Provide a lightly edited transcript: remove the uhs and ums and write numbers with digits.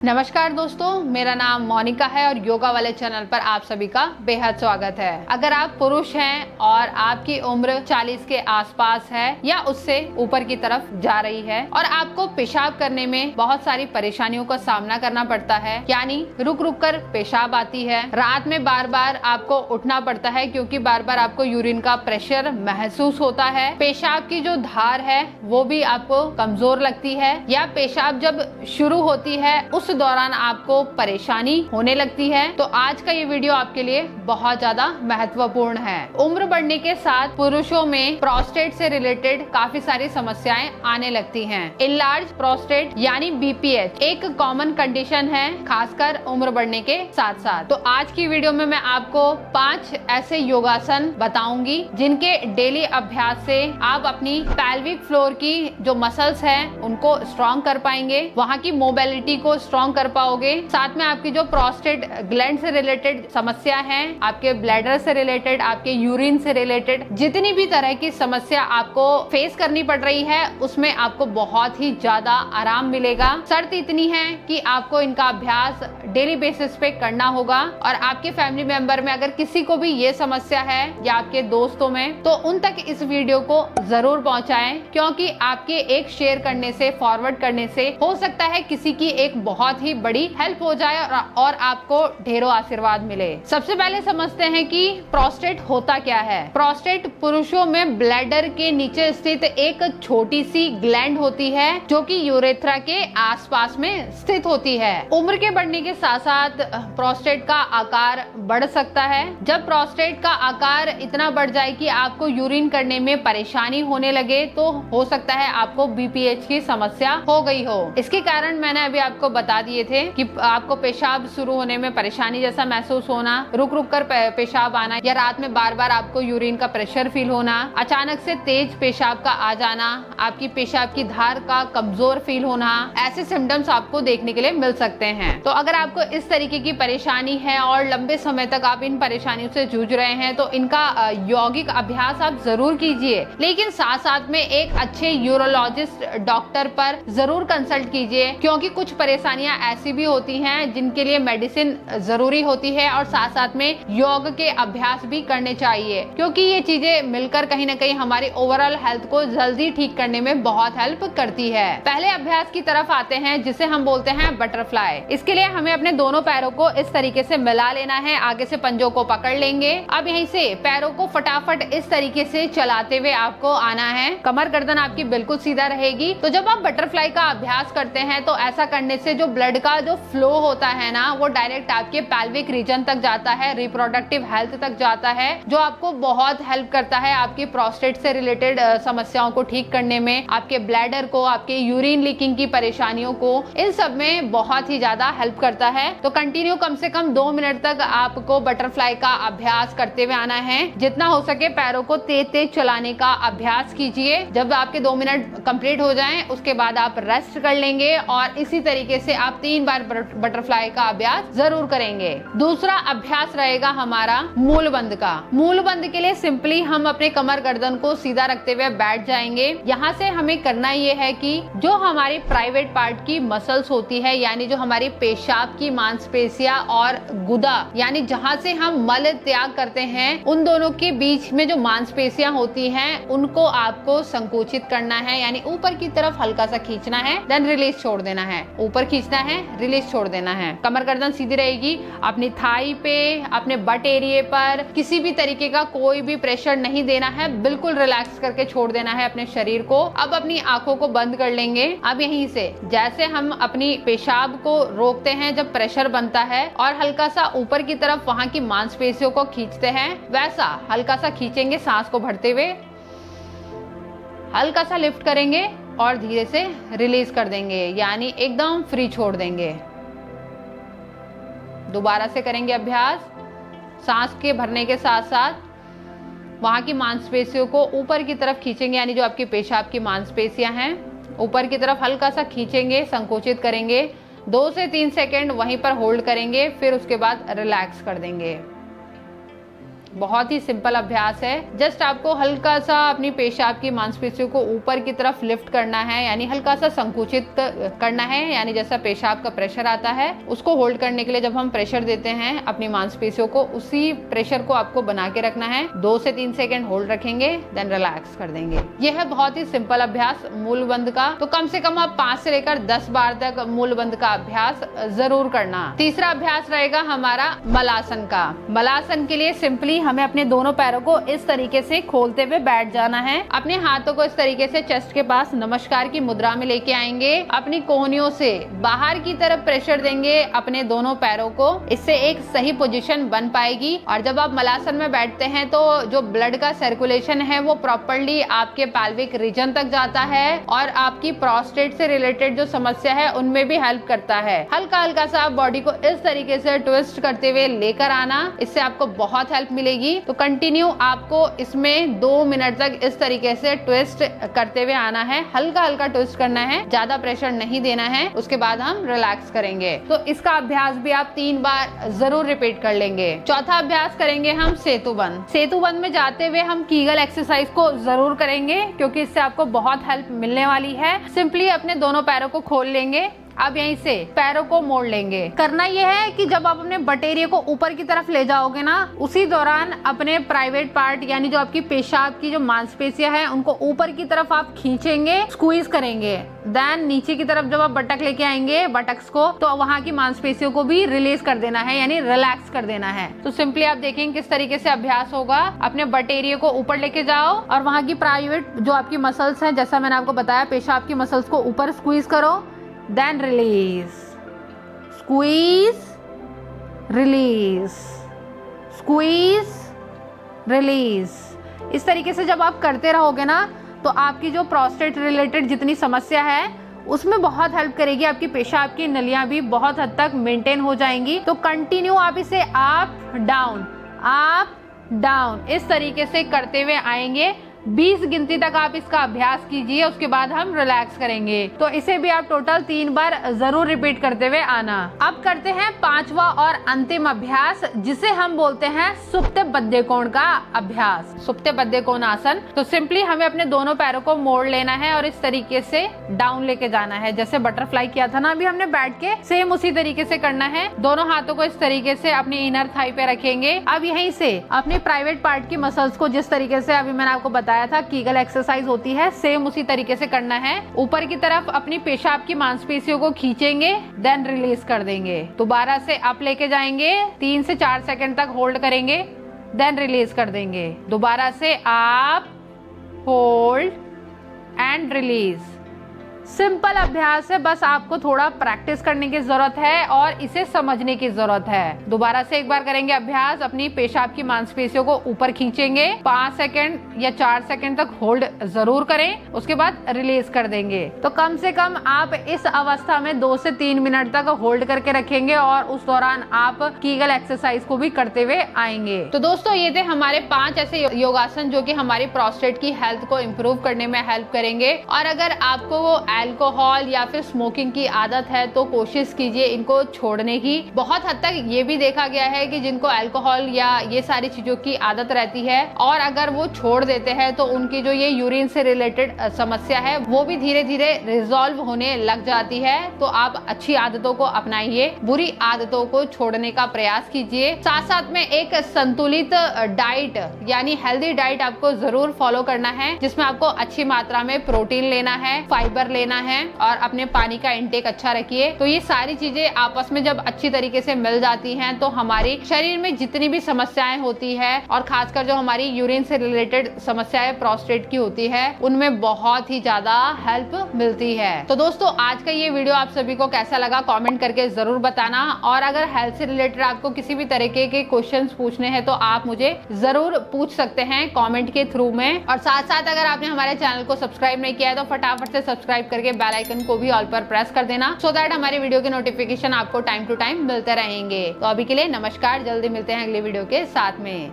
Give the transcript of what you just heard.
नमस्कार दोस्तों, मेरा नाम मोनिका है और योगा वाले चैनल पर आप सभी का बेहद स्वागत है। अगर आप पुरुष हैं और आपकी उम्र 40 के आसपास है या उससे ऊपर की तरफ जा रही है और आपको पेशाब करने में बहुत सारी परेशानियों का सामना करना पड़ता है, यानी रुक रुक कर पेशाब आती है, रात में बार बार आपको उठना पड़ता है क्योंकि बार बार आपको यूरिन का प्रेशर महसूस होता है, पेशाब की जो धार है वो भी आपको कमजोर लगती है, या पेशाब जब शुरू होती है उस दौरान आपको परेशानी होने लगती है, तो आज का ये वीडियो आपके लिए बहुत ज्यादा महत्वपूर्ण है। उम्र बढ़ने के साथ पुरुषों में प्रोस्टेट से रिलेटेड काफी सारी समस्याएं आने लगती हैं। इनलार्ज प्रोस्टेट यानी बीपीएच एक कॉमन कंडीशन है, खासकर उम्र बढ़ने के साथ साथ। तो आज की वीडियो में मैं आपको 5 ऐसे योगासन बताऊंगी जिनके डेली अभ्यास से आप अपनी पेल्विक फ्लोर की जो मसल्स हैं उनको स्ट्रॉन्ग कर पाएंगे, वहाँ की मोबिलिटी को स्ट्रॉन्ग कर पाओगे, साथ में आपकी जो प्रोस्टेट ग्लैंड से रिलेटेड समस्या है, आपके ब्लैडर से रिलेटेड, आपके यूरिन से रिलेटेड जितनी भी तरह की समस्या आपको फेस करनी पड़ रही है उसमें आपको बहुत ही ज्यादा आराम मिलेगा। शर्त इतनी है कि आपको इनका अभ्यास डेली बेसिस पे करना होगा और आपके फैमिली मेंबर में अगर किसी को भी ये समस्या है या आपके दोस्तों में, तो उन तक इस वीडियो को जरूर पहुंचाएं, क्योंकि आपके एक शेयर करने से, फॉरवर्ड करने से हो सकता है किसी की एक बहुत ही बड़ी हेल्प हो जाए और आपको ढेरों आशीर्वाद मिले। सबसे पहले समझते हैं कि प्रोस्टेट होता क्या है। प्रोस्टेट पुरुषों में ब्लैडर के नीचे स्थित एक छोटी सी ग्लैंड होती है जो कि यूरेथ्रा के आसपास में स्थित होती है। उम्र के बढ़ने के साथ साथ प्रोस्टेट का आकार बढ़ सकता है। जब प्रोस्टेट का आकार इतना बढ़ जाए कि आपको यूरिन करने में परेशानी होने लगे तो हो सकता है आपको बीपीएच की समस्या हो गई हो। इसके कारण मैंने अभी आपको बता दिए थे कि आपको पेशाब शुरू होने में परेशानी जैसा महसूस होना, रुक रुक कर पेशाब आना, या रात में बार बार आपको यूरिन का प्रेशर फील होना, अचानक से तेज पेशाब का आ जाना, आपकी पेशाब की धार का कमजोर फील होना, ऐसे सिम्टम्स आपको देखने के लिए मिल सकते हैं। तो अगर आपको इस तरीके की परेशानी है और लंबे समय तक आप इन परेशानियों से जूझ रहे हैं तो इनका यौगिक अभ्यास आप जरूर कीजिए, लेकिन साथ साथ में एक अच्छे यूरोलॉजिस्ट डॉक्टर पर जरूर कंसल्ट कीजिए, क्योंकि कुछ परेशानियां ऐसी भी होती हैं जिनके लिए मेडिसिन जरूरी होती है और साथ साथ में योग के अभ्यास भी करने चाहिए, क्योंकि ये चीजें मिलकर कहीं ना कहीं हमारी ओवरऑल हेल्थ को जल्दी ठीक करने में बहुत हेल्प करती है। पहले अभ्यास की तरफ आते हैं जिसे हम बोलते हैं बटरफ्लाई। इसके लिए हमें अपने दोनों पैरों को इस तरीके से मिला लेना है, आगे से पंजों को पकड़ लेंगे। अब यहीं से पैरों को फटाफट इस तरीके से चलाते हुए आपको आना है। कमर गर्दन आपकी बिल्कुल सीधा रहेगी। तो जब आप बटरफ्लाई का अभ्यास करते हैं तो ऐसा करने से जो ब्लड का जो फ्लो होता है ना, वो डायरेक्ट आपके पेल्विक रीजन तक जाता है, रिप्रोडक्टिव हेल्थ तक जाता है, जो आपको बहुत हेल्प करता है आपकी प्रोस्टेट से रिलेटेड समस्याओं को ठीक करने में, आपके ब्लैडर को, आपके यूरिन लीकिंग की परेशानियों को, इन सब में बहुत ही ज्यादा हेल्प करता है। तो कंटिन्यू कम से कम 2 मिनट तक आपको बटरफ्लाई का अभ्यास करते हुए आना है। जितना हो सके पैरों को तेज तेज चलाने का अभ्यास कीजिए। जब आपके 2 मिनट कंप्लीट हो जाएं उसके बाद आप रेस्ट कर लेंगे और इसी तरीके से आप 3 बार बटरफ्लाई का अभ्यास जरूर करेंगे। दूसरा अभ्यास रहेगा हमारा मूल बंद का। मूल बंद के लिए सिंपली हम अपने कमर गर्दन को सीधा रखते हुए बैठ जाएंगे। यहाँ से हमें करना ये है कि जो हमारी प्राइवेट पार्ट की मसल्स होती है, यानी जो हमारी पेशाब की मांसपेशियां और गुदा, यानी जहाँ से हम मल त्याग करते हैं, उन दोनों के बीच में जो मांसपेशियां होती हैं उनको आपको संकुचित करना है, यानी ऊपर की तरफ हल्का सा खींचना है, देन रिलीज छोड़ देना है। ऊपर खींचना है, रिलीज छोड़ देना है। कमर गर्दन सीधी रहेगी। अपनी थाई पे, अपने बट एरिया पर किसी भी तरीके का कोई भी प्रेशर नहीं देना है, बिल्कुल रिलैक्स करके छोड़ देना है अपने शरीर को। अब अपनी आंखों को बंद कर लेंगे। अब यहीं से जैसे हम अपनी पेशाब को रोकते हैं जब प्रेशर बनता है और हल्का सा ऊपर की तरफ वहां की मांसपेशियों को खींचते हैं, वैसा हल्का सा खींचेंगे, सांस को भरते हुए हल्का सा लिफ्ट करेंगे और धीरे से रिलीज कर देंगे, यानी एकदम फ्री छोड़ देंगे। दोबारा से करेंगे अभ्यास। सांस के भरने के साथ साथ वहां की मांसपेशियों को ऊपर की तरफ खींचेंगे, यानी जो आपकी पेशाब की मांसपेशियां हैं ऊपर की तरफ हल्का सा खींचेंगे, संकोचित करेंगे। 2 से 3 सेकेंड वहीं पर होल्ड करेंगे, फिर उसके बाद रिलैक्स कर देंगे। बहुत ही सिंपल अभ्यास है। जस्ट आपको हल्का सा अपनी पेशाब की मांसपेशियों को ऊपर की तरफ लिफ्ट करना है, यानी हल्का सा संकुचित करना है, यानी जैसा पेशाब का प्रेशर आता है उसको होल्ड करने के लिए जब हम प्रेशर देते हैं अपनी मांसपेशियों को, उसी प्रेशर को आपको बना के रखना है। 2 से 3 सेकंड होल्ड रखेंगे, देन रिलैक्स कर देंगे। यह है बहुत ही सिंपल अभ्यास मूलबंध का। तो कम से कम आप 5 से लेकर 10 बार तक मूलबंध का अभ्यास जरूर करना। तीसरा अभ्यास रहेगा हमारा मलासन का। मलासन के लिए सिंपली हमें अपने दोनों पैरों को इस तरीके से खोलते हुए बैठ जाना है। अपने हाथों को इस तरीके से चेस्ट के पास नमस्कार की मुद्रा में लेके आएंगे। अपनी कोहनियों से बाहर की तरफ प्रेशर देंगे अपने दोनों पैरों को। इससे एक सही पोजीशन बन पाएगी। और जब आप मलासन में बैठते हैं तो जो ब्लड का सर्कुलेशन है वो प्रॉपर्ली आपके पैल्विक रीजन तक जाता है और आपकी प्रोस्टेट से रिलेटेड जो समस्या है उनमें भी हेल्प करता है। हल्का हल्का सा आप बॉडी को इस तरीके से ट्विस्ट करते हुए लेकर आना, इससे आपको बहुत हेल्प मिलेगी। तो कंटिन्यू आपको इसमें 2 मिनट तक इस तरीके से ट्विस्ट करते हुए आना है। हल्का हल्का ट्विस्ट करना है, ज्यादा प्रेशर नहीं देना है। उसके बाद हम रिलैक्स करेंगे। तो इसका अभ्यास भी आप 3 बार जरूर रिपीट कर लेंगे। चौथा अभ्यास करेंगे हम सेतुबंध। सेतुबंध में जाते हुए हम कीगल एक्सरसाइज को जरूर करेंगे, क्योंकि इससे आपको बहुत हेल्प मिलने वाली है। सिंपली अपने दोनों पैरों को खोल लेंगे। अब यहीं से पैरों को मोड़ लेंगे। करना यह है कि जब आप अपने बटेरिए को ऊपर की तरफ ले जाओगे ना, उसी दौरान अपने प्राइवेट पार्ट यानी जो आपकी पेशाब की जो मांसपेशियां हैं उनको ऊपर की तरफ आप खींचेंगे, स्क्वीज करेंगे। देन नीचे की तरफ जब आप बटक लेके आएंगे, बटक्स को, तो वहां की मांसपेशियों को भी रिलीज कर देना है, यानी रिलैक्स कर देना है। तो सिंपली आप देखेंगे किस तरीके से अभ्यास होगा। अपने बटेरिए को ऊपर लेके जाओ और वहां की प्राइवेट जो आपकी मसल्स हैं, जैसा मैंने आपको बताया, पेशाब की मसल्स को ऊपर स्क्वीज करो, then release, squeeze, release, squeeze, release। इस तरीके से जब आप करते रहोगे ना तो आपकी जो प्रोस्टेट रिलेटेड जितनी समस्या है उसमें बहुत हेल्प करेगी। आपकी पेशाब की नलियां भी बहुत हद तक मेंटेन हो जाएंगी। तो कंटिन्यू आप इसे अप डाउन इस तरीके से करते हुए आएंगे। 20 गिनती तक आप इसका अभ्यास कीजिए, उसके बाद हम रिलैक्स करेंगे। तो इसे भी आप टोटल 3 बार जरूर रिपीट करते हुए आना। अब करते हैं 5वां और अंतिम अभ्यास, जिसे हम बोलते हैं सुप्त बद्ध कोण का अभ्यास, सुप्त बद्ध कोण आसन। तो सिंपली हमें अपने दोनों पैरों को मोड़ लेना है और इस तरीके से डाउन लेके जाना है। जैसे बटरफ्लाई किया था ना अभी हमने बैठ के, सेम उसी तरीके से करना है। दोनों हाथों को इस तरीके से अपनी इनर थाई पे रखेंगे। अब यहीं से अपने प्राइवेट पार्ट की मसल्स को, जिस तरीके से अभी मैंने आपको बताया था कीगल एक्सरसाइज होती है, सेम उसी तरीके से करना है। ऊपर की तरफ अपनी पेशाब की मांसपेशियों को खींचेंगे, देन रिलीज कर देंगे। दोबारा से अप लेके जाएंगे, 3 से 4 सेकंड तक होल्ड करेंगे, देन रिलीज कर देंगे। दोबारा से up, hold and release. Simple अभ्यास है, बस आपको थोड़ा प्रैक्टिस करने की जरूरत है और इसे समझने की जरूरत है। दोबारा से एक बार करेंगे अभ्यास। अपनी पेशाब की मांसपेशियों को ऊपर खींचेंगे, 5 सेकंड या 4 सेकंड तक होल्ड जरूर करें, उसके बाद रिलीज कर देंगे। तो कम से कम आप इस अवस्था में 2 से 3 मिनट तक होल्ड करके रखेंगे और उस दौरान आप कीगल एक्सरसाइज को भी करते हुए आएंगे। तो दोस्तों ये थे हमारे 5 ऐसे योगासन जो कि हमारी प्रोस्टेट की हेल्थ को इम्प्रूव करने में हेल्प करेंगे। और अगर आपको वो अल्कोहल या फिर स्मोकिंग की आदत है तो कोशिश कीजिए इनको छोड़ने की। बहुत हद तक ये भी देखा गया है कि जिनको अल्कोहल या ये सारी चीजों की आदत रहती है और अगर वो छोड़ देते हैं तो उनकी जो ये यूरिन से रिलेटेड समस्या है वो भी धीरे धीरे रिजॉल्व होने लग जाती है। तो आप अच्छी आदतों को अपनाइए, बुरी आदतों को छोड़ने का प्रयास कीजिए। साथ साथ में एक संतुलित डाइट यानी हेल्दी डाइट आपको जरूर फॉलो करना है, जिसमें आपको अच्छी मात्रा में प्रोटीन लेना है, फाइबर लेना है और अपने पानी का इंटेक अच्छा रखिए। तो ये सारी चीजें आपस में जब अच्छी तरीके से मिल जाती हैं तो हमारी शरीर में जितनी भी समस्याएं होती है और खासकर जो हमारी यूरिन से रिलेटेड समस्याएं प्रोस्टेट की होती है उनमें बहुत ही ज्यादा हेल्प मिलती है। तो दोस्तों आज का ये वीडियो आप सभी को कैसा लगा कमेंट करके जरूर बताना। और अगर हेल्थ से रिलेटेड आपको किसी भी तरीके के क्वेश्चंस पूछने हैं तो आप मुझे जरूर पूछ सकते हैं कमेंट के थ्रू में। और साथ साथ अगर आपने हमारे चैनल को सब्सक्राइब नहीं किया है तो फटाफट से सब्सक्राइब करके बेल आइकन को भी ऑल पर प्रेस कर देना, सो दैट हमारे वीडियो के नोटिफिकेशन आपको टाइम टू टाइम मिलते रहेंगे। तो अभी के लिए नमस्कार, जल्दी मिलते हैं अगले वीडियो के साथ में।